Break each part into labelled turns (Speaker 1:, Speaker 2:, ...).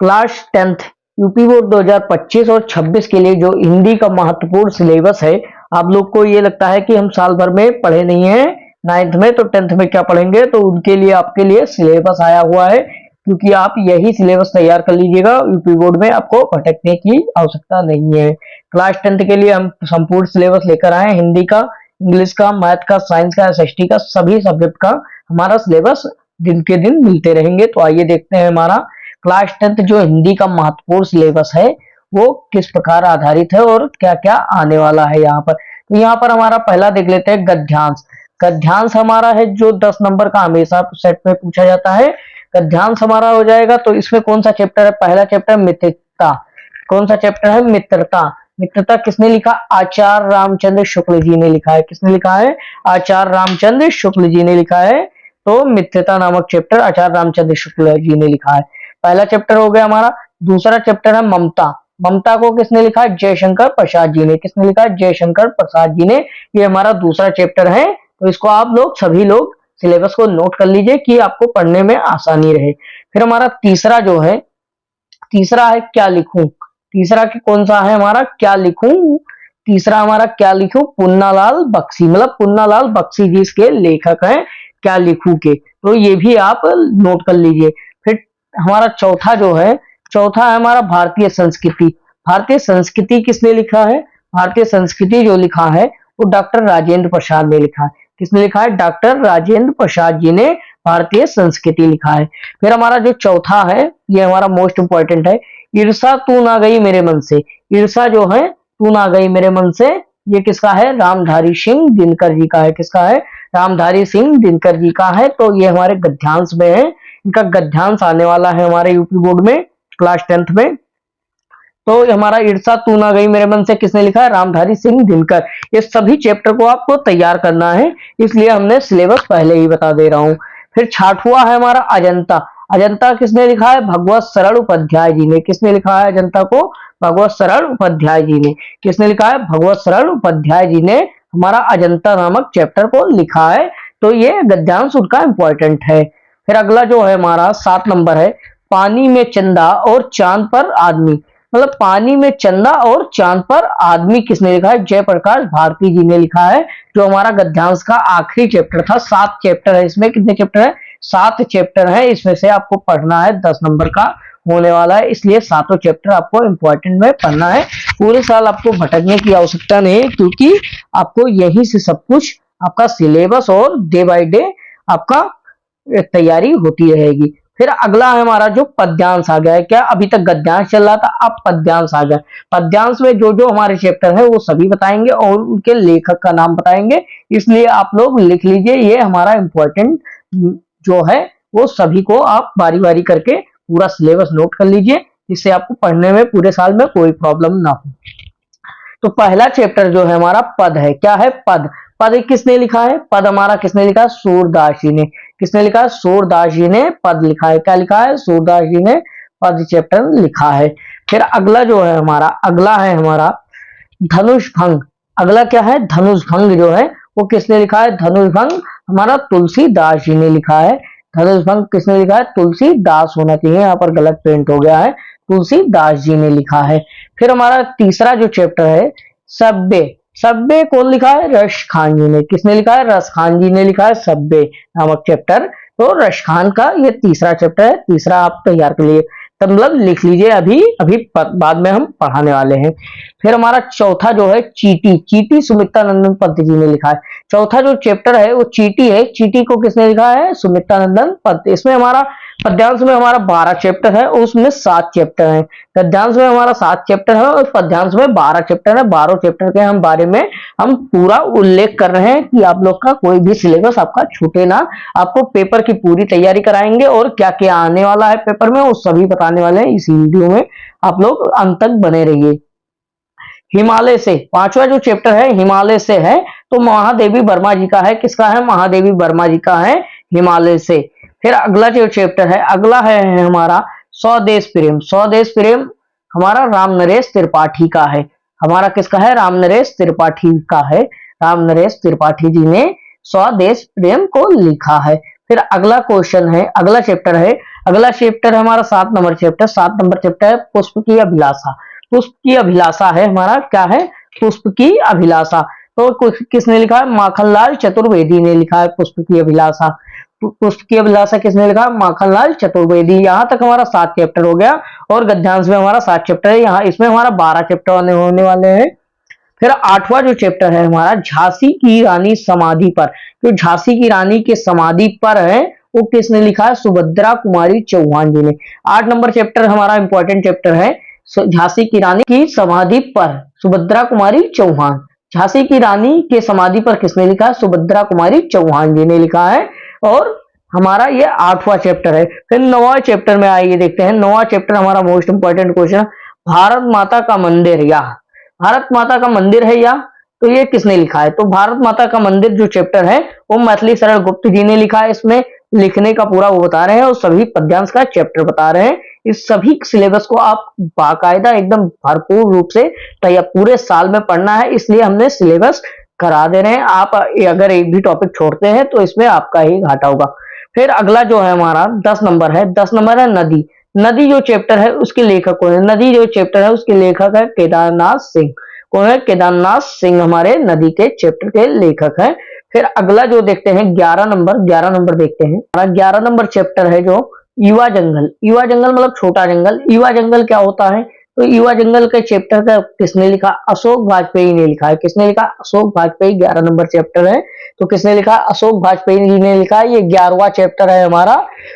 Speaker 1: Class 10th UP board 2025 और 26 के लिए जो हिंदी का महत्वपूर्ण सिलेबस है, आप लोग को ये लगता है कि हम साल भर में पढ़े नहीं है, 9th में तो 10th में क्या पढ़ेंगे, तो उनके लिए आपके लिए सिलेबस आया हुआ है, क्योंकि आप यही सिलेबस तैयार कर लीजिएगा। यूपी बोर्ड में आपको भटकने की आवश्यकता नहीं है। क्लास 10th के लिए हम संपूर्ण सिलेबस लेकर आए, हिंदी का, इंग्लिश का, मैथ का, साइंस का, एसएसटी का, सभी सब्जेक्ट का हमारा सिलेबस दिन के दिन मिलते रहेंगे। तो आइए देखते हैं हमारा क्लास 10th जो हिंदी का महत्वपूर्ण सिलेबस है वो किस प्रकार आधारित है और क्या क्या आने वाला है यहाँ पर। तो यहाँ पर हमारा पहला देख लेते हैं गद्यांश। गद्यांश हमारा है जो 10 नंबर का हमेशा सेट में पूछा जाता है। गद्यांश हमारा हो जाएगा, तो इसमें कौन सा चैप्टर है? पहला चैप्टर मित्रता। कौन सा चैप्टर है? मित्रता। मित्रता किसने लिखा? आचार्य रामचंद्र शुक्ल जी ने लिखा है। किसने लिखा है? आचार्य रामचंद्र शुक्ल जी ने लिखा है। तो मित्रता नामक चैप्टर आचार्य रामचंद्र शुक्ल जी ने लिखा है। पहला चैप्टर हो गया हमारा। दूसरा चैप्टर है ममता। ममता को किसने लिखा है? जयशंकर प्रसाद जी ने। किसने लिखा है? जयशंकर प्रसाद जी ने। ये हमारा दूसरा चैप्टर है, तो इसको आप लोग सभी लोग सिलेबस को नोट कर लीजिए कि आपको पढ़ने में आसानी रहे। फिर हमारा तीसरा जो है, तीसरा है क्या लिखूं। तीसरा कि कौन सा है हमारा? क्या लिखूं। तीसरा हमारा क्या लिखूं, पुन्नालाल बख्शी, मतलब पुन्नालाल बख्शी जी इसके लेखक हैं क्या लिखूं के, तो ये भी आप नोट कर लीजिए। फिर हमारा चौथा जो है, चौथा है हमारा भारतीय संस्कृति। भारतीय संस्कृति किसने लिखा है? भारतीय संस्कृति जो लिखा है वो डॉक्टर राजेंद्र प्रसाद ने लिखा है। किसने लिखा है? डॉक्टर राजेंद्र प्रसाद जी ने भारतीय संस्कृति लिखा है। फिर हमारा जो चौथा है, ये हमारा मोस्ट इंपॉर्टेंट है, ईर्षा तू ना गई मेरे मन से। ईर्षा जो है तू ना गई मेरे मन से, ये किसका है? रामधारी सिंह दिनकर जी का है। किसका है? रामधारी सिंह दिनकर जी का है। तो ये हमारे गद्यांश में है, इनका गद्यांश आने वाला है हमारे यूपी बोर्ड में क्लास 10th में। तो हमारा ईर्षा तू ना गई मेरे मन से किसने लिखा है? रामधारी सिंह दिनकर। ये सभी चैप्टर को आपको तैयार करना है, इसलिए हमने सिलेबस पहले ही बता दे रहा हूं। फिर छठवां है हमारा अजंता। अजंता किसने लिखा है? भगवत सरल उपाध्याय जी ने। किसने लिखा है अजंता को? भगवत सरल उपाध्याय जी ने। किसने लिखा है? भगवत सरल उपाध्याय जी ने हमारा अजंता नामक चैप्टर को लिखा है। तो ये गद्यांश उनका इंपॉर्टेंट है। फिर अगला जो है हमारा 7 नंबर है, पानी में चंदा और चांद पर आदमी। मतलब पानी में चंदा और चांद पर आदमी किसने लिखा है? जयप्रकाश भारती जी ने लिखा है, जो हमारा गद्यांश का आखिरी चैप्टर था। 7 चैप्टर है इसमें। कितने चैप्टर है? 7 चैप्टर है। इसमें से आपको पढ़ना है 10 नंबर का होने वाला है, इसलिए 7 चैप्टर आपको इंपॉर्टेंट में पढ़ना है। पूरे साल आपको भटकने की आवश्यकता नहीं है, क्योंकि आपको यहीं से सब कुछ आपका सिलेबस और डे बाय डे आपका तैयारी होती रहेगी। फिर अगला है हमारा जो पद्यांश आ गया है। क्या अभी तक गद्यांश चल रहा था, अब पद्यांश आ गया। पद्यांश में जो जो हमारे चैप्टर है वो सभी बताएंगे और उनके लेखक का नाम बताएंगे, इसलिए आप लोग लिख लीजिए। ये हमारा इंपॉर्टेंट जो है वो सभी को आप बारी बारी करके पूरा सिलेबस नोट कर लीजिए, जिससे आपको पढ़ने में पूरे साल में कोई प्रॉब्लम ना हो। तो पहला चैप्टर जो है हमारा पद है। क्या है? पद। पद किसने लिखा है? पद हमारा किसने लिखा है? सूरदास जी ने। किसने लिखा है? सूरदास जी ने पद लिखा है। क्या लिखा है? सूरदास जी ने पद चैप्टर लिखा है। फिर अगला जो है हमारा, अगला है हमारा धनुष भंग। अगला क्या है? धनुष भंग जो है वो किसने लिखा है? धनुष भंग हमारा तुलसीदास जी ने लिखा है। धनुष भंग किसने लिखा है? तुलसीदास होना चाहिए, यहाँ पर गलत प्रिंट हो गया है, तुलसीदास जी ने लिखा है। फिर हमारा तीसरा जो चैप्टर है सब्बे। सब्बे कौन लिखा है? रश खान जी ने। किसने लिखा है? रस खान जी ने लिखा है सब्बे नामक चैप्टर। तो रश खान का ये तीसरा चैप्टर है। तीसरा आप तैयार कर लिए, तब मतलब लिख लीजिए, अभी अभी बाद में हम पढ़ाने वाले हैं। फिर हमारा चौथा जो है चीटी। चीटी सुमित्रा नंदन पंत जी ने लिखा है। चौथा जो चैप्टर है वो चीटी है। चीटी को किसने लिखा है? सुमित्रा नंदन पंत। इसमें हमारा पद्यांश में हमारा 12 चैप्टर है और उसमें 7 चैप्टर है। गद्यांश में हमारा 7 चैप्टर है और पद्यांश में 12 चैप्टर है। 12 चैप्टर के हम बारे में हम पूरा उल्लेख कर रहे हैं कि आप लोग का कोई भी सिलेबस आपका छूटे ना। आपको पेपर की पूरी तैयारी कराएंगे और क्या क्या आने वाला है पेपर में वो सभी बताने वाले हैं इस वीडियो में। आप लोग अंत तक बने रहिए। हिमालय से, पांचवा जो चैप्टर है हिमालय से है, तो महादेवी वर्मा जी का है। किसका है? महादेवी वर्मा जी का है, हिमालय से। फिर अगला जो चैप्टर है, अगला है हमारा स्वदेश प्रेम। स्वदेश प्रेम हमारा राम नरेश त्रिपाठी का है। हमारा किसका है? राम नरेश त्रिपाठी का है। राम नरेश त्रिपाठी जी ने स्वदेश प्रेम को लिखा है। फिर अगला क्वेश्चन है, अगला चैप्टर है, अगला चैप्टर है हमारा 7 नंबर चैप्टर। 7 नंबर चैप्टर है पुष्प की अभिलाषा। पुष्प की अभिलाषा है हमारा, क्या है, पुष्प की अभिलाषा। तो किसने लिखा है, माखनलाल चतुर्वेदी ने लिखा है पुष्प की अभिलाषा। पुष्प की अभिलाषा किसने लिखा, माखनलाल चतुर्वेदी। यहाँ तक हमारा 7 चैप्टर हो गया और गद्यांश में हमारा 7 चैप्टर है। यहाँ इसमें हमारा 12 चैप्टर होने वाले हैं। फिर 8वां जो चैप्टर है हमारा झांसी की रानी समाधि पर। तो झांसी की रानी के समाधि पर है वो किसने लिखा है, सुभद्रा कुमारी चौहान जी ने। 8 नंबर चैप्टर हमारा इंपॉर्टेंट चैप्टर है, झांसी की रानी की समाधि पर सुभद्रा कुमारी चौहान। झांसी की रानी के समाधि पर किसने लिखा है, सुभद्रा कुमारी चौहान जी ने लिखा है। और हमारा ये 8वां चैप्टर है। फिर 9वां चैप्टर में आइए देखते हैं। 9वां चैप्टर हमारा मोस्ट इंपॉर्टेंट क्वेश्चन, भारत माता का मंदिर या, भारत माता का मंदिर है या, तो ये किसने लिखा है। तो भारत माता का मंदिर जो चैप्टर है वो मैथिली शरण गुप्त जी ने लिखा है। इसमें लिखने का पूरा वो बता रहे हैं और सभी पद्यांश का चैप्टर बता रहे हैं। इस सभी सिलेबस को आप बाकायदा एकदम भरपूर रूप से पूरे साल में पढ़ना है, इसलिए हमने सिलेबस करा दे रहे हैं। आप अगर एक भी टॉपिक छोड़ते हैं तो इसमें आपका ही घाटा होगा। फिर अगला जो है हमारा 10 नंबर है, 10 नंबर है नदी। नदी जो चैप्टर है उसके लेखक कौन है, नदी जो चैप्टर है उसके लेखक है केदारनाथ सिंह। कौन है, केदारनाथ सिंह हमारे नदी के चैप्टर के लेखक हैं। फिर अगला जो देखते हैं 11 नंबर, 11 नंबर देखते हैं। 11 नंबर चैप्टर है जो युवा जंगल। युवा जंगल मतलब छोटा जंगल। युवा जंगल क्या होता है, तो युवा जंगल के चैप्टर का किसने लिखा, अशोक वाजपेयी ने लिखा है। किसने लिखा, अशोक वाजपेयी। 11 नंबर चैप्टर है तो किसने लिखा, अशोक वाजपेयी जी ने लिखा है। ये 11वां चैप्टर है हमारा।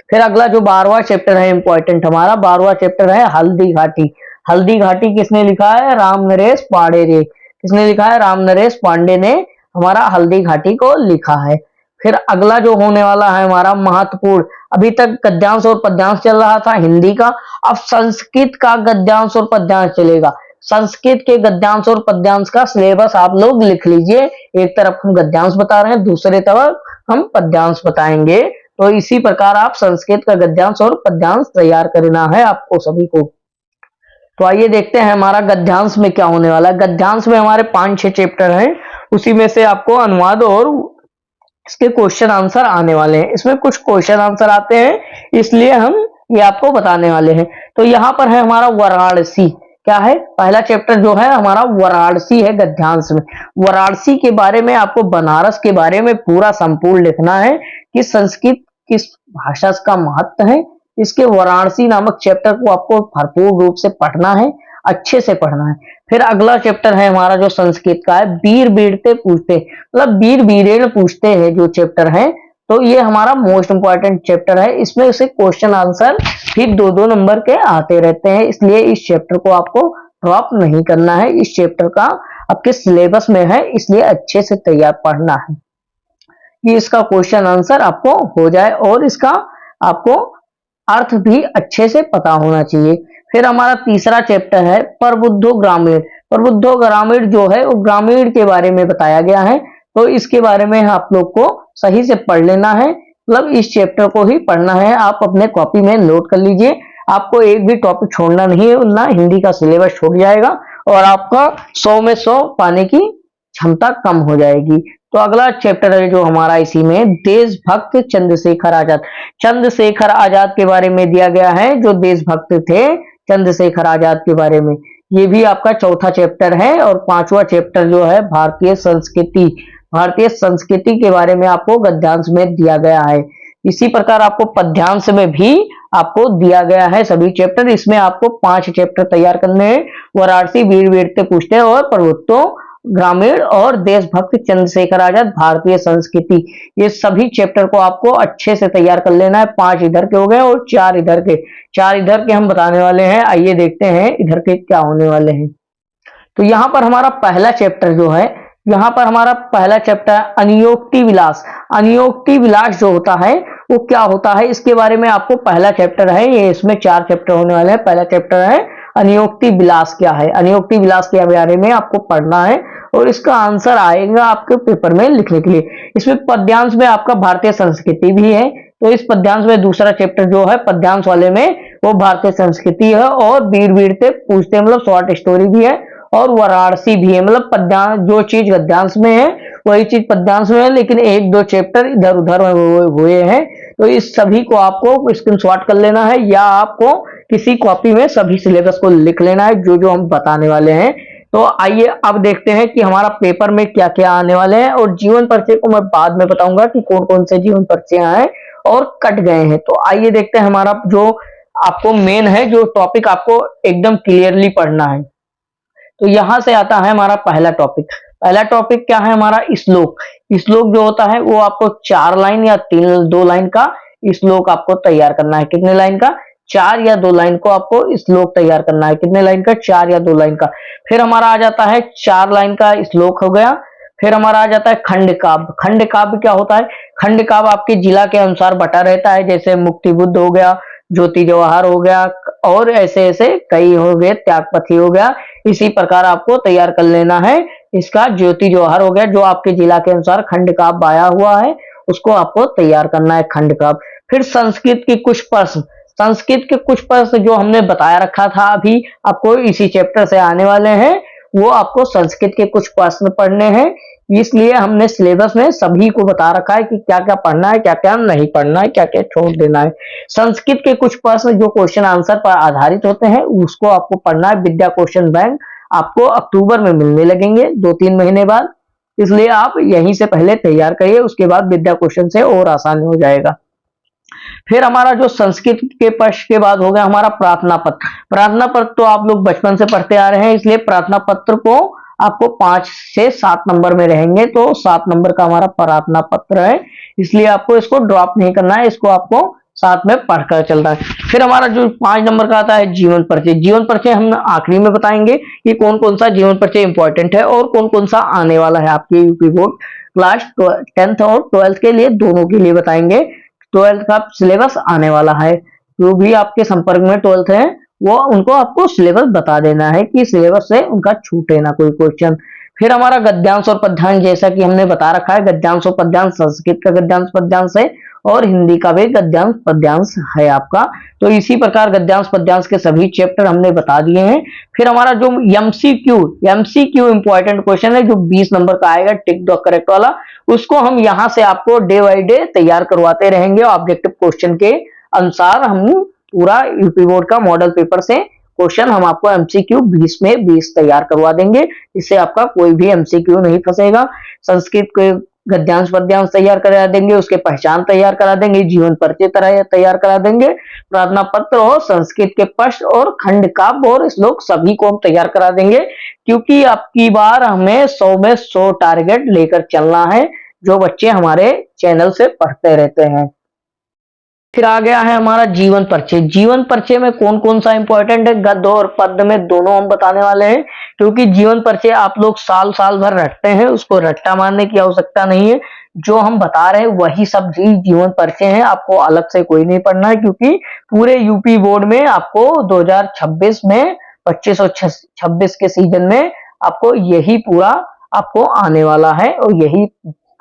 Speaker 1: फिर अगला जो 12वां चैप्टर है इंपॉर्टेंट हमारा, 12वां चैप्टर है हल्दी घाटी। हल्दी घाटी किसने लिखा है, राम नरेश पांडे ने। किसने लिखा है, राम नरेश पांडे ने हमारा हल्दी घाटी को लिखा है। फिर अगला जो होने वाला है हमारा महत्वपूर्ण, अभी तक गद्यांश और पद्यांश चल रहा था हिंदी का, अब संस्कृत का गद्यांश और पद्यांश चलेगा। संस्कृत के गद्यांश और पद्यांश का सिलेबस आप लोग लिख लीजिए। एक तरफ हम गद्यांश बता रहे हैं, दूसरे तरफ हम पद्यांश बताएंगे। तो इसी प्रकार आप संस्कृत का गद्यांश और पद्यांश तैयार करना है आपको सभी को। तो आइए देखते हैं हमारा गद्यांश में क्या होने वाला है। गद्यांश में हमारे 5-6 चैप्टर हैं, उसी में से आपको अनुवाद और इसके क्वेश्चन आंसर आने वाले हैं। इसमें कुछ क्वेश्चन आंसर आते हैं, इसलिए हम ये आपको बताने वाले हैं। तो यहाँ पर है हमारा वाराणसी। क्या है, पहला चैप्टर जो है हमारा वाराणसी है गद्यांश में। वाराणसी के बारे में आपको, बनारस के बारे में पूरा संपूर्ण लिखना है कि संस्कृत किस भाषा का महत्व है। इसके वाराणसी नामक चैप्टर को आपको भरपूर रूप से पढ़ना है, अच्छे से पढ़ना है। फिर अगला चैप्टर है हमारा जो संस्कृत का है, वीर वीरते पूछते, मतलब वीर वीरेण पूछते हैं जो चैप्टर है। तो ये हमारा मोस्ट इंपॉर्टेंट चैप्टर है। इसमें से क्वेश्चन आंसर फिर 2-2 नंबर के आते रहते हैं, इसलिए इस चैप्टर को आपको ड्रॉप नहीं करना है। इस चैप्टर का आपके सिलेबस में है, इसलिए अच्छे से तैयार पढ़ना है कि इसका क्वेश्चन आंसर आपको हो जाए और इसका आपको अर्थ भी अच्छे से पता होना चाहिए। फिर हमारा तीसरा चैप्टर है प्रबुद्धो ग्रामीण। प्रबुद्धो ग्रामीण जो है वो ग्रामीण के बारे में बताया गया है, तो इसके बारे में आप लोग को सही से पढ़ लेना है, मतलब इस चैप्टर को ही पढ़ना है। आप अपने कॉपी में नोट कर लीजिए, आपको एक भी टॉपिक छोड़ना नहीं है, वरना हिंदी का सिलेबस छूट जाएगा और आपका 100 में 100 पाने की क्षमता कम हो जाएगी। तो अगला चैप्टर है जो हमारा इसी में देशभक्त चंद्रशेखर आजाद। चंद्रशेखर आजाद के बारे में दिया गया है, जो देशभक्त थे चंद्रशेखर आजाद के बारे में। ये भी आपका चौथा चैप्टर है। और 5वां चैप्टर जो है भारतीय संस्कृति। भारतीय संस्कृति के बारे में आपको गद्यांश में दिया गया है। इसी प्रकार आपको पद्यांश में भी आपको दिया गया है सभी चैप्टर। इसमें आपको 5 चैप्टर तैयार करने हैं, वाराणसी, वीर वीरते पूछते हैं और प्रभुत्व ग्रामीण और देशभक्त चंद्रशेखर आजाद, भारतीय संस्कृति। ये सभी चैप्टर को आपको अच्छे से तैयार कर लेना है। 5 इधर के हो गए और 4 इधर के। 4 इधर के हम बताने वाले हैं। आइए देखते हैं इधर के क्या होने वाले हैं। तो यहाँ पर हमारा पहला चैप्टर जो है, यहाँ पर हमारा पहला चैप्टर अनियोक्ति विलास। अनियोक्ति विलास जो होता है वो क्या होता है, इसके बारे में आपको पहला चैप्टर है, ये इसमें 4 चैप्टर होने वाले हैं। पहला चैप्टर है अनियोक्ति विलास क्या है। अनियोक्ति विलास के बारे में आपको पढ़ना है और इसका आंसर आएगा आपके पेपर में लिखने के लिए। इसमें पद्यांश में आपका भारतीय संस्कृति भी है, तो इस पद्यांश में दूसरा चैप्टर जो है पद्यांश वाले में वो भारतीय संस्कृति है। और वीर वीरते पूछते मतलब शॉर्ट स्टोरी भी है और वाराणसी भी है, मतलब पद्यांश जो चीज गद्यांश में है वही चीज पद्यांश में है, लेकिन एक दो चैप्टर इधर उधर हुए हैं। तो इस सभी को आपको स्क्रीनशॉट कर लेना है, या आपको किसी कॉपी में सभी सिलेबस को लिख लेना है जो जो हम बताने वाले हैं। तो आइए अब देखते हैं कि हमारा पेपर में क्या क्या आने वाले हैं, और जीवन परिचय को मैं बाद में बताऊंगा कि कौन कौन से जीवन परिचय आए और कट गए हैं। तो आइए देखते हैं हमारा जो आपको मेन है, जो टॉपिक आपको एकदम क्लियरली पढ़ना है। तो यहां से आता है हमारा पहला टॉपिक। पहला टॉपिक क्या है हमारा? श्लोक। श्लोक जो होता है वो आपको 4 लाइन या 2 लाइन का श्लोक आपको तैयार करना है। कितने लाइन का? 4 या 2 लाइन को आपको श्लोक तैयार करना है। कितने लाइन का? 4 या 2 लाइन का। फिर हमारा आ जाता है 4 लाइन का श्लोक हो गया। फिर हमारा आ जाता है खंड काव्य। खंड काव्य क्या होता है? खंड काव्य आपके जिला के अनुसार बटा रहता है, जैसे मुक्ति बुद्ध हो गया, ज्योति जवाहर हो गया, और ऐसे ऐसे कई हो गए, त्यागपथी हो गया। इसी प्रकार आपको तैयार कर लेना है। इसका ज्योति जवाहर हो गया, जो आपके जिला के अनुसार खंड काव्य आया हुआ है, उसको आपको तैयार करना है, खंड काव्य। फिर संस्कृत के कुछ प्रश्न। संस्कृत के कुछ प्रश्न जो हमने बताया रखा था अभी आपको इसी चैप्टर से आने वाले हैं, वो आपको संस्कृत के कुछ प्रश्न पढ़ने हैं। इसलिए हमने सिलेबस में सभी को बता रखा है कि क्या क्या पढ़ना है, क्या क्या नहीं पढ़ना है, क्या क्या छोड़ देना है। संस्कृत के कुछ प्रश्न जो क्वेश्चन आंसर पर आधारित होते हैं, उसको आपको पढ़ना है। विद्या क्वेश्चन बैंक आपको अक्टूबर में मिलने लगेंगे 2-3 महीने बाद, इसलिए आप यहीं से पहले तैयार करिए, उसके बाद विद्या क्वेश्चन से और आसान हो जाएगा। फिर हमारा जो संस्कृत के प्रश्न के बाद हो गया हमारा प्रार्थना पत्र। प्रार्थना पत्र तो आप लोग बचपन से पढ़ते आ रहे हैं, इसलिए प्रार्थना पत्र को आपको 5 से 7 नंबर में रहेंगे, तो 7 नंबर का हमारा प्रार्थना पत्र है, इसलिए आपको इसको ड्रॉप नहीं करना है, इसको आपको साथ में पढ़कर चलना है। फिर हमारा जो 5 नंबर का आता है जीवन परिचय। जीवन परिचय हम आखिरी में बताएंगे कि कौन कौन सा जीवन परिचय इंपॉर्टेंट है और कौन कौन सा आने वाला है आपके यूपी बोर्ड क्लास 10th और 12th के लिए, दोनों के लिए बताएंगे। 12th का सिलेबस आने वाला है, जो भी आपके संपर्क में 12th है वो उनको आपको सिलेबस बता देना है कि सिलेबस से उनका छूटे ना कोई क्वेश्चन। फिर हमारा गद्यांश और पद्यांश, जैसा कि हमने बता रखा है, गद्यांश और पद्यांश संस्कृत का गद्यांश पद्यांश है और हिंदी का भी गद्यांश पद्यांश है आपका। तो इसी प्रकार गद्यांश पद्यांश के सभी चैप्टर हमने बता दिए हैं। फिर हमारा जो एमसीक्यू इंपॉर्टेंट क्वेश्चन है, जो 20 नंबर का आएगा टिक द करेक्ट वाला, उसको हम यहाँ से आपको डे बाई डे तैयार करवाते रहेंगे। ऑब्जेक्टिव क्वेश्चन के अनुसार हम पूरा यूपी बोर्ड का मॉडल पेपर से क्वेश्चन हम आपको एमसीक्यू 20 में 20 तैयार करवा देंगे, इससे आपका कोई भी एमसीक्यू नहीं फंसेगा। संस्कृत के गद्यांश पद्यांश तैयार करा देंगे, उसके पहचान तैयार करा देंगे, जीवन परिचय तैयार करा देंगे, प्रार्थना पत्र और संस्कृत के प्रश्न और खंड काव्य और श्लोक सभी को हम तैयार करा देंगे, क्योंकि अब की बार हमें 100 में 100 टारगेट लेकर चलना है, जो बच्चे हमारे चैनल से पढ़ते रहते हैं। फिर आ गया है हमारा जीवन परिचय। जीवन परिचय में कौन कौन सा इंपॉर्टेंट है, गद्य और पद्य में दोनों हम बताने वाले हैं, क्योंकि जीवन परिचय आप लोग साल साल भर रटते हैं, उसको रट्टा मारने की आवश्यकता नहीं है। जो हम बता रहे हैं वही सब जीवन परिचय है, आपको अलग से कोई नहीं पढ़ना है, क्योंकि पूरे यूपी बोर्ड में आपको 2026 में 25 और 26 के सीजन में आपको यही पूरा आपको आने वाला है, और यही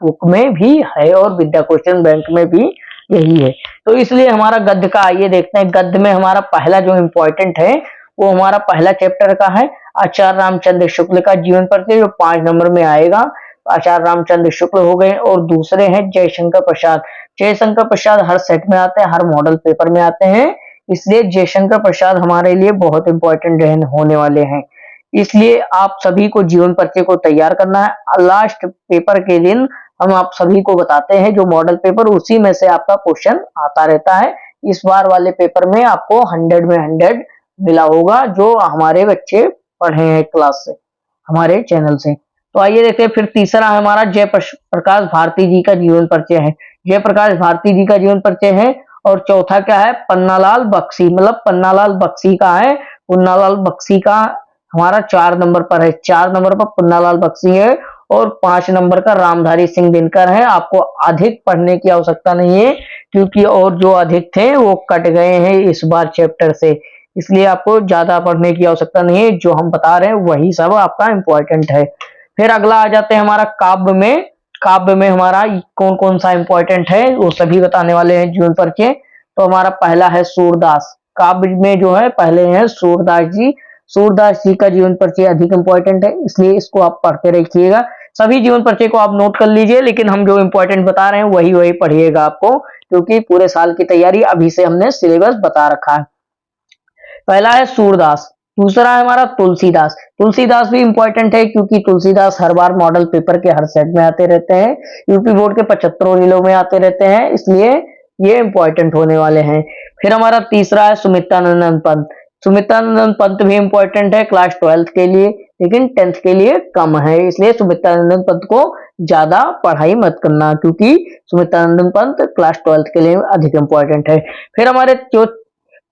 Speaker 1: बुक में भी है और विद्या क्वेश्चन बैंक में भी यही है। तो इसलिए हमारा गद्य का आइए देखते हैं। गद्य में हमारा पहला जो इंपॉर्टेंट है वो हमारा पहला चैप्टर का है आचार्य रामचंद्र शुक्ल का जीवन परिचय, जो 5 नंबर में आएगा। आचार्य रामचंद्र शुक्ल हो गए, और दूसरे हैं जयशंकर प्रसाद। जयशंकर प्रसाद हर सेट में आते हैं, हर मॉडल पेपर में आते हैं, इसलिए जयशंकर प्रसाद हमारे लिए बहुत इंपॉर्टेंट होने वाले हैं। इसलिए आप सभी को जीवन परिचय को तैयार करना है। लास्ट पेपर के दिन हम आप सभी को बताते हैं जो मॉडल पेपर, उसी में से आपका क्वेश्चन आता रहता है। इस बार वाले पेपर में आपको 100 में 100 मिला होगा, जो हमारे बच्चे पढ़े हैं क्लास से, हमारे चैनल से। तो आइए देखते हैं। फिर तीसरा हमारा जयप्रकाश भारती जी का जीवन परिचय है। जयप्रकाश भारती जी का जीवन परिचय है। और चौथा क्या है, पन्नालाल बख्शी, मतलब पन्नालाल बख्शी का है। पन्नालाल बख्शी का हमारा 4 नंबर पर है, 4 नंबर पर पन्नालाल बख्शी है, और 5 नंबर का रामधारी सिंह दिनकर है। आपको अधिक पढ़ने की आवश्यकता नहीं है, क्योंकि और जो अधिक थे वो कट गए हैं इस बार चैप्टर से, इसलिए आपको ज्यादा पढ़ने की आवश्यकता नहीं है। जो हम बता रहे हैं वही सब आपका इंपॉर्टेंट है। फिर अगला आ जाते हैं हमारा काव्य में। काव्य में हमारा कौन कौन सा इंपॉर्टेंट है वो सभी बताने वाले हैं जीवन परिचय। तो हमारा पहला है सूरदास। काव्य में जो है पहले हैं सूरदास जी। सूरदास जी का जीवन परिचय अधिक इंपॉर्टेंट है, इसलिए इसको आप पढ़ते रखिएगा। सभी जीवन परिचय को आप नोट कर लीजिए, लेकिन हम जो इम्पोर्टेंट बता रहे हैं वही वही पढ़िएगा आपको, क्योंकि पूरे साल की तैयारी अभी से हमने सिलेबस बता रखा है। पहला है सूरदास, दूसरा है हमारा तुलसीदास। तुलसीदास भी इंपॉर्टेंट है क्योंकि तुलसीदास हर बार मॉडल पेपर के हर सेट में आते रहते हैं, यूपी बोर्ड के 75 जिलों में आते रहते हैं, इसलिए ये इंपॉर्टेंट होने वाले हैं। फिर हमारा तीसरा है सुमित्रानंदन पंत। सुमित्रानंदन पंत भी इंपॉर्टेंट है क्लास 12th के लिए, लेकिन 10th के लिए कम है, इसलिए सुमित्रानंदन पंत को ज्यादा पढ़ाई मत करना, क्योंकि सुमित्रानंदन पंत क्लास 12th के लिए अधिक इंपॉर्टेंट है। फिर हमारे जो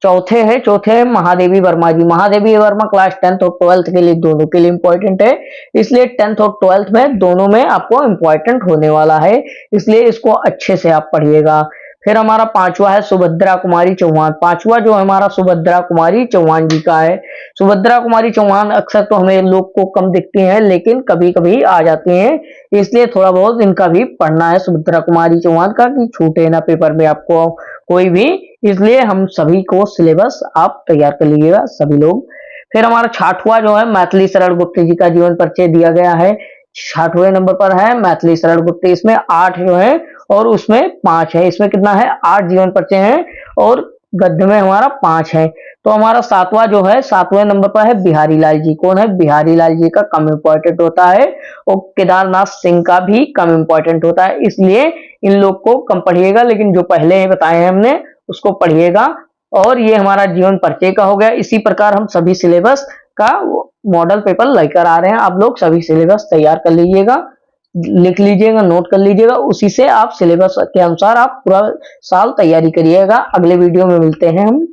Speaker 1: चौथे हैं महादेवी वर्मा जी। महादेवी वर्मा क्लास 10th और 12th के लिए दोनों के लिए इंपॉर्टेंट है, इसलिए 10th और 12th में दोनों में आपको इंपॉर्टेंट होने वाला है, इसलिए इसको अच्छे से आप पढ़िएगा। फिर हमारा पांचवा है सुभद्रा कुमारी चौहान। पांचवा जो हमारा सुभद्रा कुमारी चौहान जी का है। सुभद्रा कुमारी चौहान अक्सर तो हमें लोग को कम दिखती हैं, लेकिन कभी कभी आ जाती हैं, इसलिए थोड़ा बहुत इनका भी पढ़ना है सुभद्रा कुमारी चौहान का, कि छूटे ना पेपर में आपको कोई भी, इसलिए हम सभी को सिलेबस आप तैयार कर लीजिएगा सभी लोग। फिर हमारा छठवां जो है मैथिली शरण गुप्त जी का जीवन परिचय दिया गया है, 6वें नंबर पर है मैथिली शरण गुप्त। इसमें 8 जो है और उसमें 5 है, इसमें कितना है 8 जीवन परिचय है और गद्य में हमारा 5 है। तो हमारा 7वां जो है 7वें नंबर पर है बिहारी लाल जी। कौन है? बिहारी लाल जी का कम इंपॉर्टेंट होता है और केदारनाथ सिंह का भी कम इंपॉर्टेंट होता है, इसलिए इन लोग को कम पढ़िएगा, लेकिन जो पहले बताए हैं हमने उसको पढ़िएगा। और ये हमारा जीवन परिचय का हो गया। इसी प्रकार हम सभी सिलेबस का मॉडल पेपर लेकर आ रहे हैं, आप लोग सभी सिलेबस तैयार कर लीजिएगा, लिख लीजिएगा, नोट कर लीजिएगा, उसी से आप सिलेबस के अनुसार आप पूरा साल तैयारी करिएगा। अगले वीडियो में मिलते हैं हम।